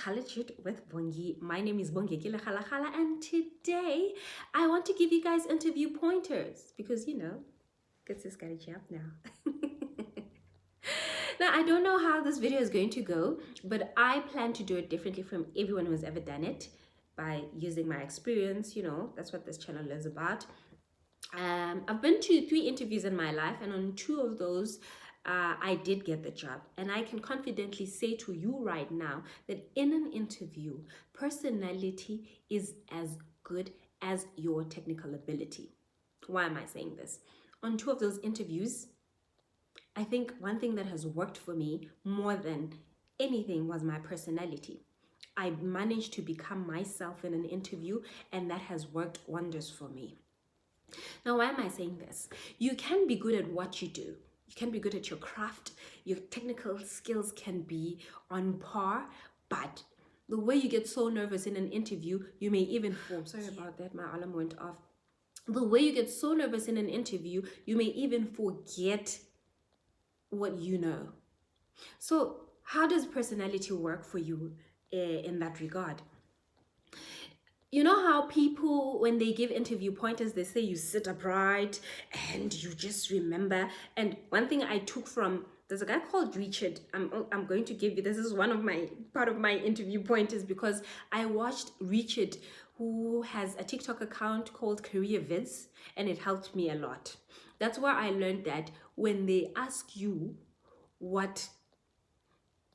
College It with Bongi. My name is Bongekile Ralarala, and today I want to give you guys interview pointers because gets this guy up now. Now, I don't know how this video is going to go, but I plan to do it differently from everyone who's ever done it by using my experience. That's what this channel is about. I've been to 3 interviews in my life, and on 2 of those, I did get the job. And I can confidently say to you right now that in an interview, personality is as good as your technical ability. Why am I saying this? On 2 of those interviews, I think one thing that has worked for me more than anything was my personality. I managed to become myself in an interview, and that has worked wonders for me. Now, why am I saying this? You can be good at what you do. You can be good at your craft. Your technical skills can be on par, but the way you get so nervous in an interview, you may even fall. Sorry about that, my alarm went off. The way you get so nervous in an interview, you may even forget what you know. So how does personality work for you in that regard? You know how people, when they give interview pointers, they say you sit upright and you just remember. And one thing I took from, there's a guy called Richard. I'm going to give you, this is part of my interview pointers, because I watched Richard, who has a TikTok account called Career Vids, and it helped me a lot. That's where I learned that when they ask you what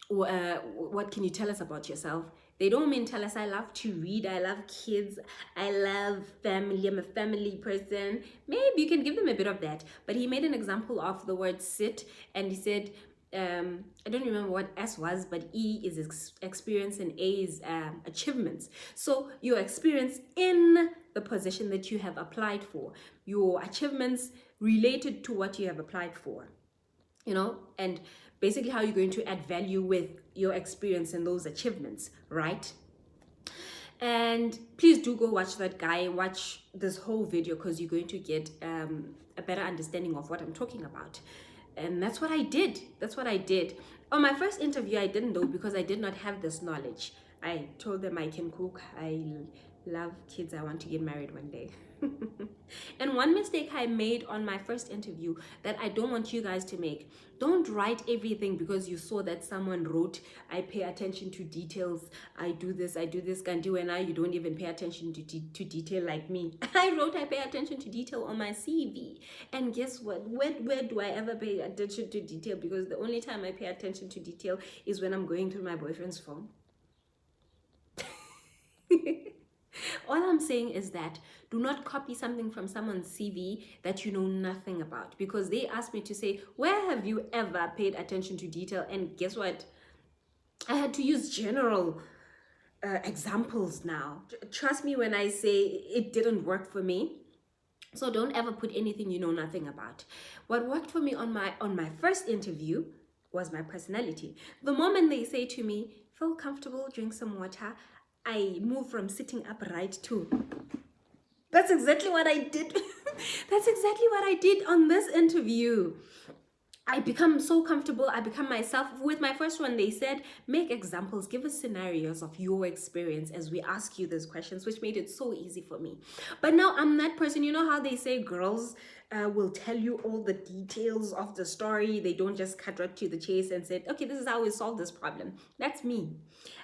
can you tell us about yourself, they don't mean tell us I love to read, I love kids, I love family, I'm a family person. Maybe you can give them a bit of that. But he made an example of the word sit, and he said, I don't remember what S was, but E is experience and A is achievements. So your experience in the position that you have applied for, your achievements related to what you have applied for, and basically how you're going to add value with your experience and those achievements, right? And please do go watch that guy, watch this whole video, because you're going to get a better understanding of what I'm talking about. And that's what I did. On my first interview, I didn't know, because I did not have this knowledge. I told them I can cook, I love kids, I want to get married one day. And one mistake I made on my first interview that I don't want you guys to make: don't write everything because you saw that someone wrote, I pay attention to details, I do this, Gandiwe, and now you don't even pay attention to detail like me. I wrote I pay attention to detail on my CV, and guess what? Where do I ever pay attention to detail? Because the only time I pay attention to detail is when I'm going through my boyfriend's phone. All I'm saying is that do not copy something from someone's CV that you know nothing about, because they asked me to say, where have you ever paid attention to detail? And guess what? I had to use general examples now. Trust me when I say it didn't work for me. So don't ever put anything you know nothing about. What worked for me on my first interview was my personality. The moment they say to me, feel comfortable, drink some water, I move from sitting upright to... That's exactly what I did. That's exactly what I did on this interview. I become so comfortable. I become myself. With my first one, they said, make examples, give us scenarios of your experience as we ask you those questions, which made it so easy for me. But now I'm that person. You know how they say girls will tell you all the details of the story. They don't just cut right to the chase and say, okay, this is how we solve this problem. That's me.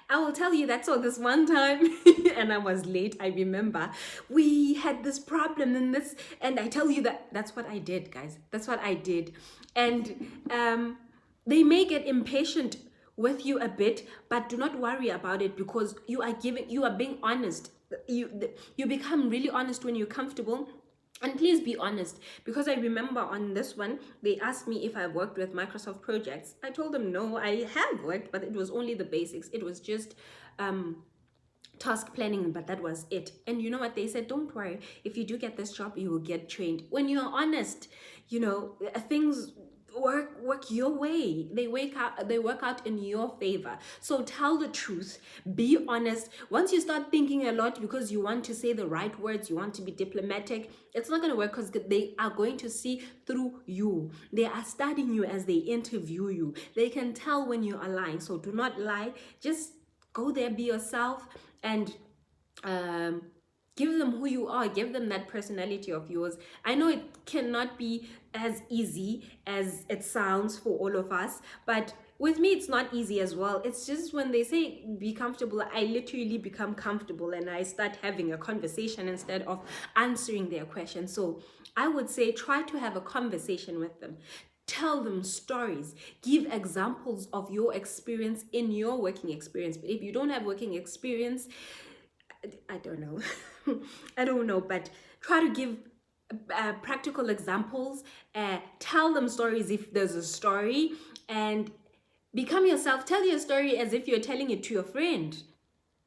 I will tell you that. So this one time, and I was late, I remember, we had this problem and I tell you that's what I did, guys. That's what I did. And they may get impatient with you a bit, but do not worry about it, because you are being honest. You become really honest when you're comfortable. And please be honest, because I remember on this one, they asked me if I worked with Microsoft projects. I told them no, I have worked, but it was only the basics. It was just task planning, but that was it. And you know what they said? Don't worry, if you do get this job, you will get trained. When you're honest, things work your way. They work out in your favor. So tell the truth, be honest. Once you start thinking a lot because you want to say the right words, you want to be diplomatic, it's not going to work, because they are going to see through you. They are studying you as they interview you. They can tell when you are lying. So do not lie. Just Go there, be yourself, and give them who you are, give them that personality of yours. I know it cannot be as easy as it sounds for all of us, but with me it's not easy as well. It's just when they say be comfortable, I literally become comfortable and I start having a conversation instead of answering their questions. So I would say try to have a conversation with them. Tell them stories, give examples of your experience in your working experience. But if you don't have working experience, I don't know. I don't know, but try to give practical examples. Tell them stories if there's a story, and become yourself. Tell your story as if you're telling it to your friend,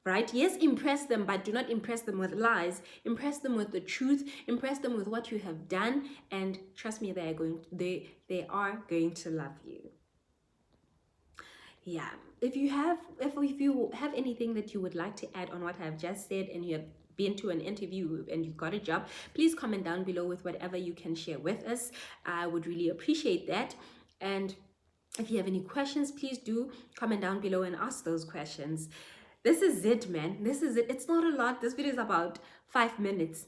right? Yes, impress them, but do not impress them with lies. Impress them with the truth. Impress them with what you have done, and trust me, they are going to love you. Yeah, if you have anything that you would like to add on what I've just said, and you have been to an interview and you got a job, please comment down below with whatever you can share with us. I would really appreciate that. And if you have any questions, please do comment down below and ask those questions. This is it, man. This is it. It's not a lot. This video is about 5 minutes.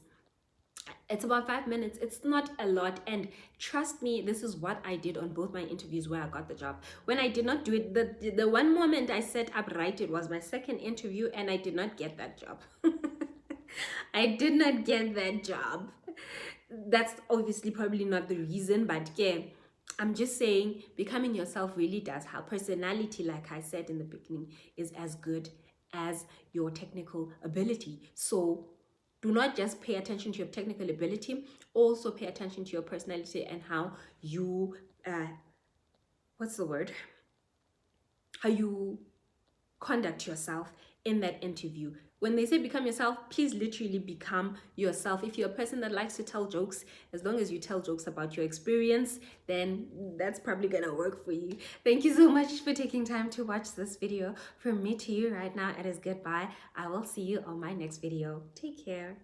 It's about 5 minutes. It's not a lot, and trust me, this is what I did on both my interviews where I got the job. When I did not do it, the one moment I sat upright, it was my second interview, and I did not get that job. I did not get that job. That's obviously probably not the reason, but yeah, I'm just saying becoming yourself really does help. Personality, like I said in the beginning, is as good as your technical ability. So do not just pay attention to your technical ability, also pay attention to your personality and how you, how you conduct yourself in that interview. When they say become yourself, please literally become yourself. If you're a person that likes to tell jokes, as long as you tell jokes about your experience, then that's probably gonna work for you. Thank you so much for taking time to watch this video. From me to you right now, it is goodbye. I will see you on my next video. Take care.